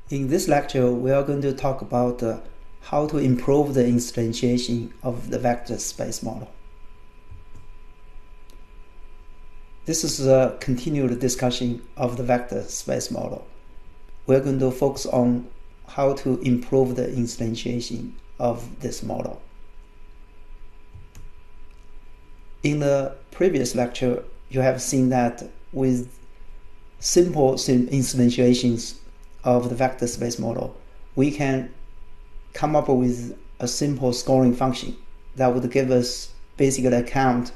In this lecture, we are going to talk about how to improve the instantiation of the vector space model. This is a continued discussion of the vector space model. We're going to focus on how to improve the instantiation of this model. In the previous lecture, you have seen that with simple instantiations of the vector space model, we can come up with a simple scoring function that would give us basically a count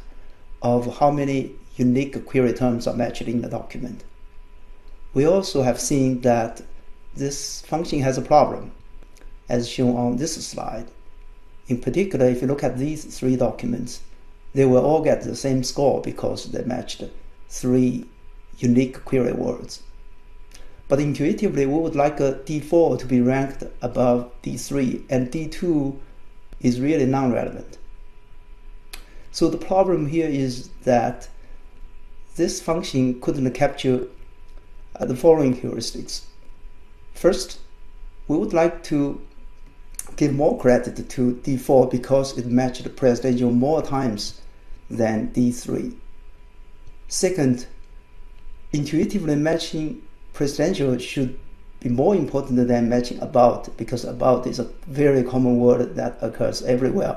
of how many unique query terms are matched in the document. We also have seen that this function has a problem, as shown on this slide. In particular, if you look at these three documents, they will all get the same score because they matched three unique query words. But intuitively, we would like a D4 to be ranked above D3, and D2 is really non-relevant. So the problem here is that this function couldn't capture the following heuristics. First, we would like to give more credit to D4 because it matched the presidential more times than D3. Second, intuitively matching presidential should be more important than matching about, because about is a very common word that occurs everywhere.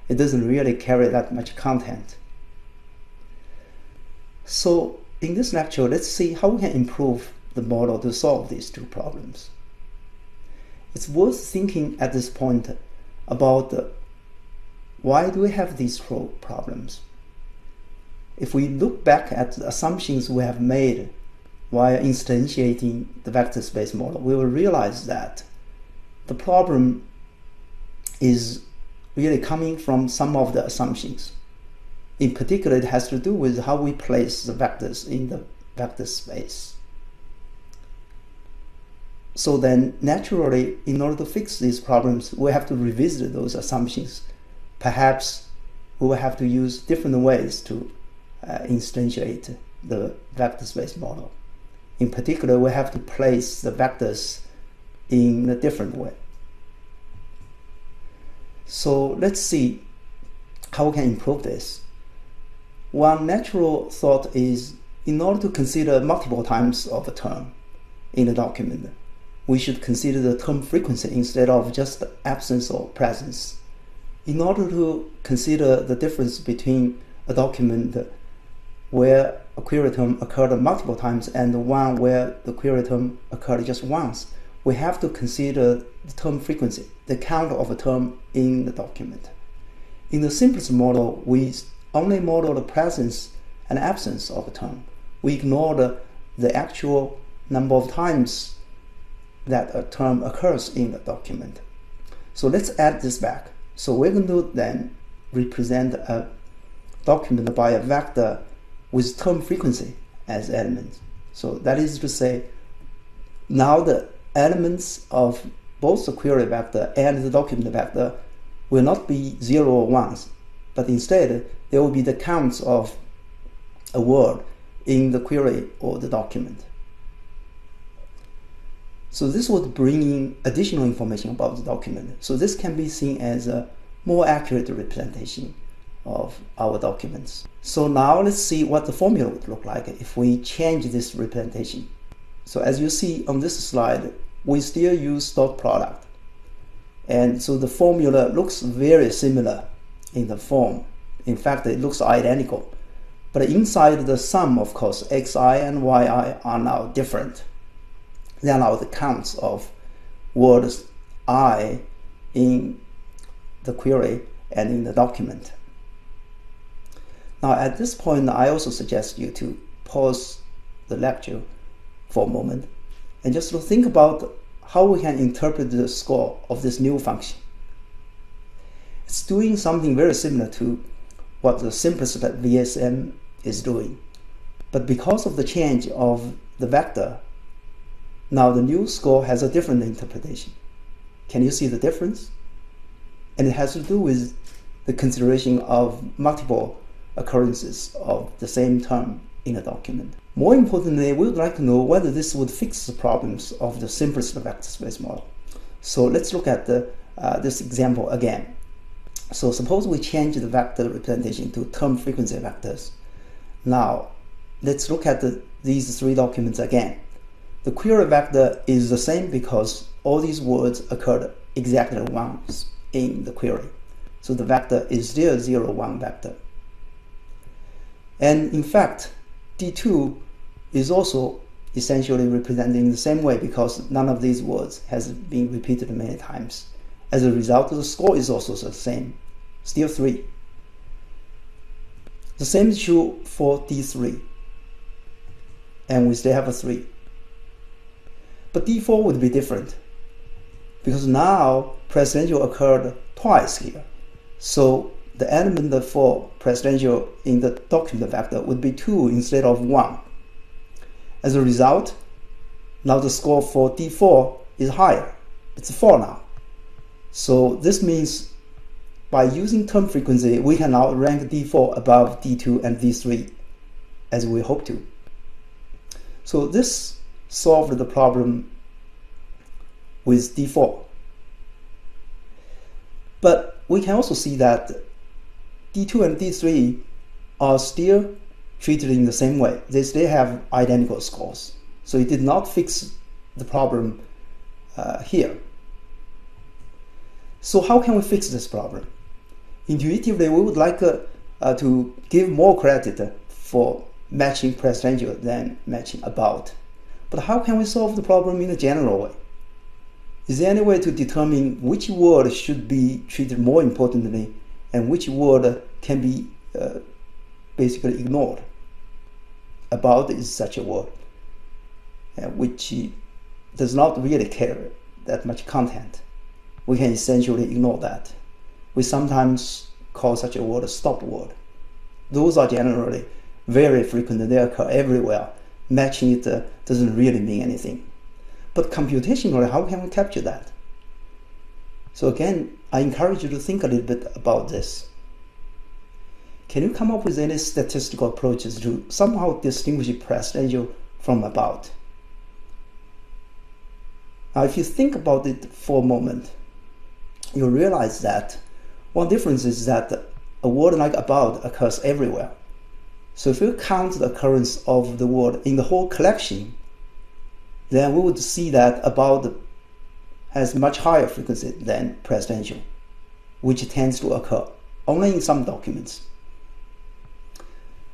It doesn't really carry that much content. So in this lecture, let's see how we can improve the model to solve these two problems. It's worth thinking at this point about why do we have these problems. If we look back at the assumptions we have made while instantiating the vector space model, we will realize that the problem is really coming from some of the assumptions. In particular, it has to do with how we place the vectors in the vector space. So then, naturally, in order to fix these problems, we have to revisit those assumptions. Perhaps we will have to use different ways to instantiate the vector space model. In particular, we have to place the vectors in a different way. So let's see how we can improve this. One natural thought is, in order to consider multiple times of a term in the document, we should consider the term frequency instead of just the absence or presence. In order to consider the difference between a document where a query term occurred multiple times and one where the query term occurred just once, we have to consider the term frequency, the count of a term in the document. In the simplest model, we only model the presence and absence of a term. We ignore the actual number of times that a term occurs in the document. So let's add this back. So we're going to then represent a document by a vector with term frequency as elements. So that is to say, now the elements of both the query vector and the document vector will not be 0 or 1s, but instead there will be the counts of a word in the query or the document. So this would bring in additional information about the document. So this can be seen as a more accurate representation of our documents. So now let's see what the formula would look like if we change this representation. So as you see on this slide, we still use dot product. And so the formula looks very similar in the form. In fact, it looks identical. But inside the sum, of course, xi and yi are now different. They are now the counts of words I in the query and in the document. Now at this point, I also suggest you to pause the lecture for a moment and just to think about how we can interpret the score of this new function. It's doing something very similar to what the simplest VSM is doing. But because of the change of the vector, now the new score has a different interpretation. Can you see the difference? And it has to do with the consideration of multiple occurrences of the same term in a document. More importantly, we would like to know whether this would fix the problems of the simplest vector space model. So let's look at this example again. So suppose we change the vector representation to term frequency vectors. Now, let's look at these three documents again. The query vector is the same because all these words occurred exactly once in the query. So the vector is still 0, 1 vector. And in fact, D2 is also essentially representing the same way because none of these words has been repeated many times. As a result, the score is also the same, still 3. The same is true for D3, and we still have a 3. But D4 would be different because now presidential occurred twice here. So the element for presidential in the document vector would be 2 instead of 1. As a result, now the score for D4 is higher. It's 4 now. So this means by using term frequency, we can now rank D4 above D2 and D3 as we hope to. So this solved the problem with D4. But we can also see that D2 and D3 are still treated in the same way. They still have identical scores. So it did not fix the problem here. So how can we fix this problem? Intuitively, we would like to give more credit for matching presidential than matching about. But how can we solve the problem in a general way? Is there any way to determine which word should be treated more importantly and which word can be basically ignored? About is such a word which does not really carry that much content. We can essentially ignore that. We sometimes call such a word a stop word. Those are generally very frequent. They occur everywhere. Matching it doesn't really mean anything. But computationally, how can we capture that? So again, I encourage you to think a little bit about this. Can you come up with any statistical approaches to somehow distinguish presidential from about? Now, if you think about it for a moment, you'll realize that one difference is that a word like about occurs everywhere. So if you count the occurrence of the word in the whole collection, then we would see that about has much higher frequency than presidential, which tends to occur only in some documents.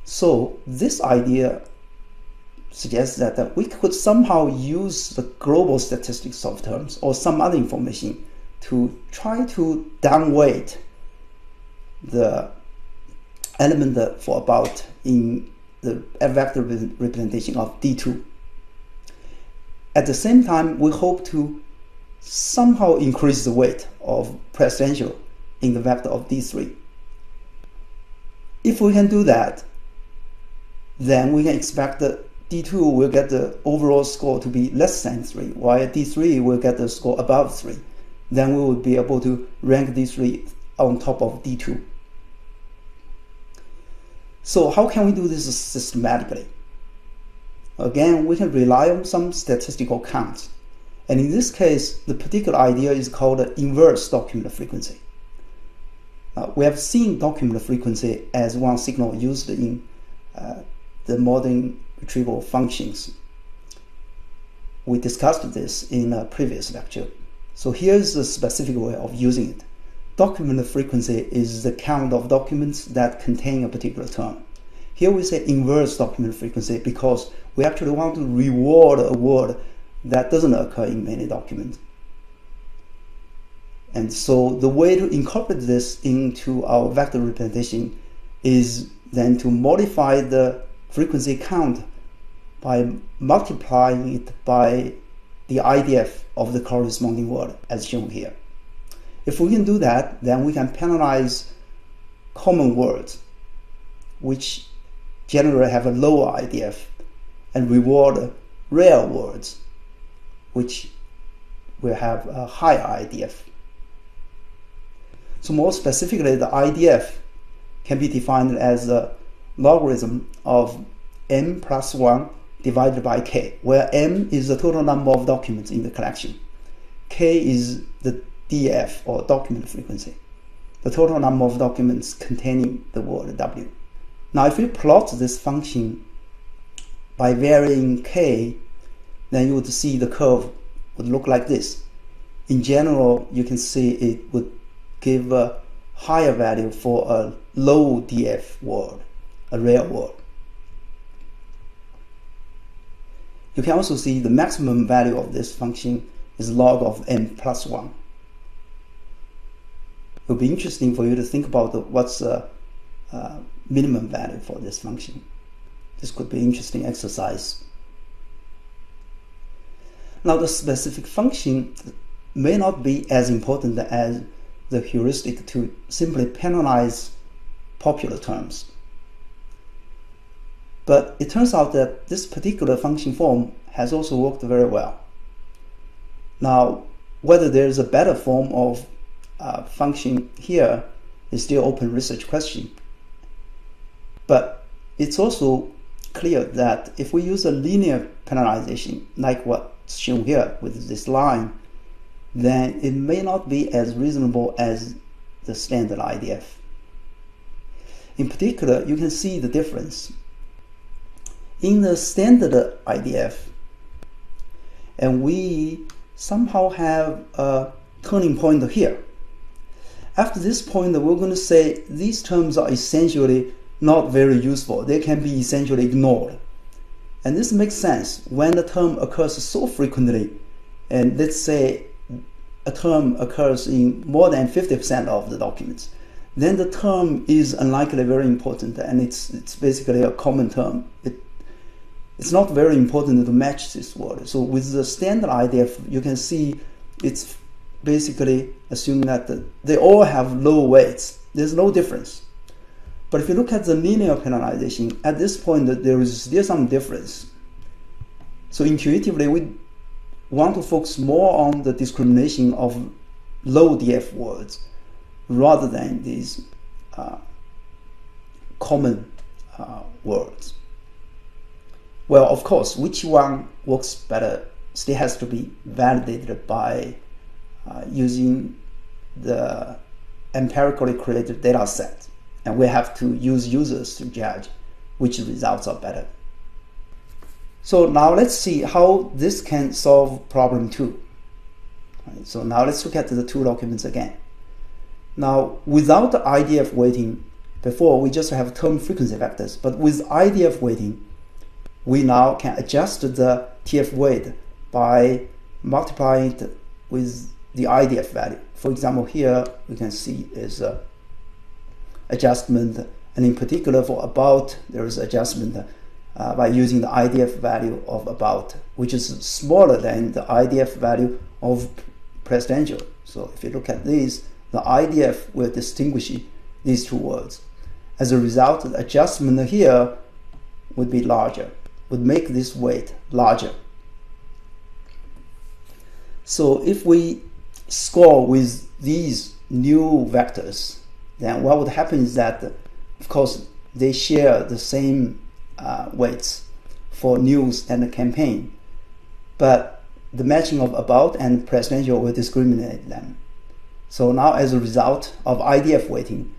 So this idea suggests that we could somehow use the global statistics of terms or some other information to try to downweight the element for about in the vector representation of D2. At the same time, we hope to somehow increase the weight of presidential in the vector of D3. If we can do that, then we can expect that D2 will get the overall score to be less than 3, while D3 will get the score above 3. Then we will be able to rank D3 on top of D2. So how can we do this systematically? Again, we can rely on some statistical counts. And in this case, the particular idea is called inverse document frequency. We have seen document frequency as one signal used in the modern retrieval functions. We discussed this in a previous lecture. So here's a specific way of using it. Document frequency is the count of documents that contain a particular term. Here we say inverse document frequency because we actually want to reward a word that doesn't occur in many documents. And so the way to incorporate this into our vector representation is then to modify the frequency count by multiplying it by the IDF of the corresponding word as shown here. If we can do that, then we can penalize common words which generally have a lower IDF and reward rare words which will have a higher IDF. So more specifically, the IDF can be defined as a logarithm of m plus 1 divided by k, where m is the total number of documents in the collection. K is the DF, or document frequency, the total number of documents containing the word W. Now if we plot this function by varying k, then you would see the curve would look like this. In general, you can see it would give a higher value for a low DF word, a rare word. You can also see the maximum value of this function is log of m plus 1. It will be interesting for you to think about what's the minimum value for this function. This could be an interesting exercise. Now the specific function may not be as important as the heuristic to simply penalize popular terms. But it turns out that this particular function form has also worked very well. Now, whether there's a better form of function here is still open research question. But it's also clear that if we use a linear penalization, like what's shown here with this line, then it may not be as reasonable as the standard IDF. In particular, you can see the difference. In the standard IDF, and we somehow have a turning point here. After this point, we're going to say these terms are essentially not very useful. They can be essentially ignored. And this makes sense when the term occurs so frequently, and let's say a term occurs in more than 50% of the documents, then the term is unlikely very important, and it's basically a common term. It's not very important to match this word. So with the standard IDF, you can see it's basically assuming that they all have low weights. There's no difference. But if you look at the linear penalization, at this point there is still some difference. So intuitively, we want to focus more on the discrimination of low DF words rather than these common words. Well, of course, which one works better still has to be validated by using the empirically created data set. And we have to use users to judge which results are better. So now let's see how this can solve problem 2. Right, so now let's look at the two documents again. Now, without the IDF weighting, before we just have term frequency vectors, but with IDF weighting, we now can adjust the TF weight by multiplying it with the IDF value. For example, here we can see is adjustment, and in particular for about, there is adjustment by using the IDF value of about, which is smaller than the IDF value of presidential. So if you look at these, the IDF will distinguish these two words. As a result, the adjustment here would be larger, would make this weight larger. So if we score with these new vectors, then what would happen is that, of course, they share the same weights for news and campaign, but the matching of about and presidential will discriminate them. So now, as a result of IDF weighting,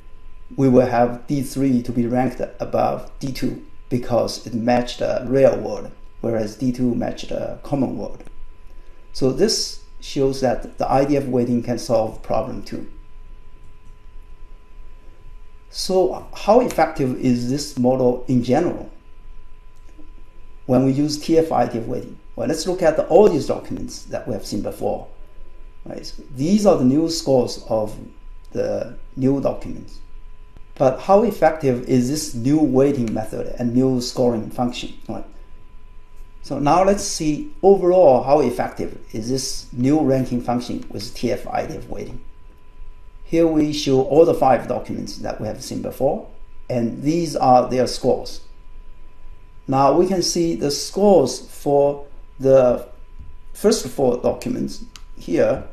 we will have D3 to be ranked above D2 because it matched a rare word, whereas D2 matched a common word. So this shows that the IDF weighting can solve problem 2. So how effective is this model in general when we use TF-IDF weighting? Well, let's look at all these documents that we have seen before. Right? So these are the new scores of the new documents. But how effective is this new weighting method and new scoring function? Right? So now let's see overall how effective is this new ranking function with TF-IDF weighting. Here we show all the 5 documents that we have seen before, and these are their scores. Now we can see the scores for the first 4 documents here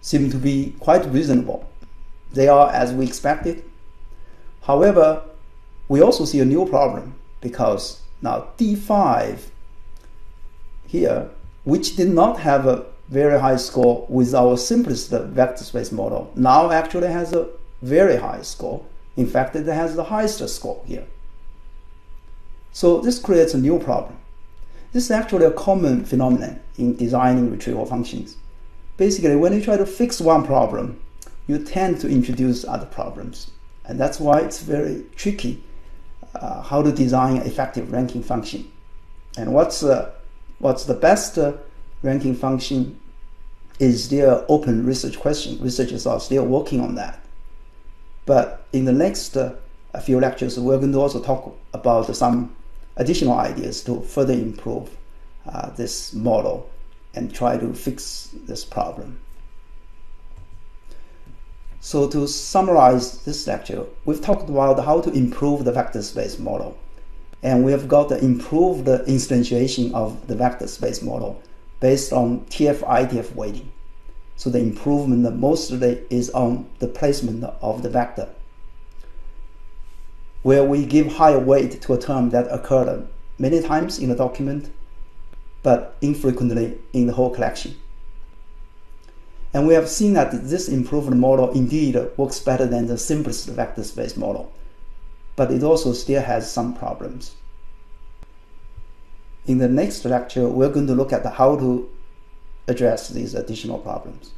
seem to be quite reasonable. They are as we expected. However, we also see a new problem because Now D5 here, which did not have a very high score with our simplest vector space model, now actually has a very high score. In fact, it has the highest score here. So this creates a new problem. This is actually a common phenomenon in designing retrieval functions. Basically, when you try to fix one problem, you tend to introduce other problems. And that's why it's very tricky how to design an effective ranking function. And what's the best ranking function is still open research question. Researchers are still working on that. But in the next few lectures, we're going to also talk about some additional ideas to further improve this model and try to fix this problem. So to summarize this lecture, we've talked about how to improve the vector space model. And we have got the improved instantiation of the vector space model based on TF-IDF weighting. So the improvement mostly is on the placement of the vector, where we give higher weight to a term that occurred many times in the document, but infrequently in the whole collection. And we have seen that this improved model indeed works better than the simplest vector space model, but it also still has some problems. In the next lecture, we're going to look at how to address these additional problems.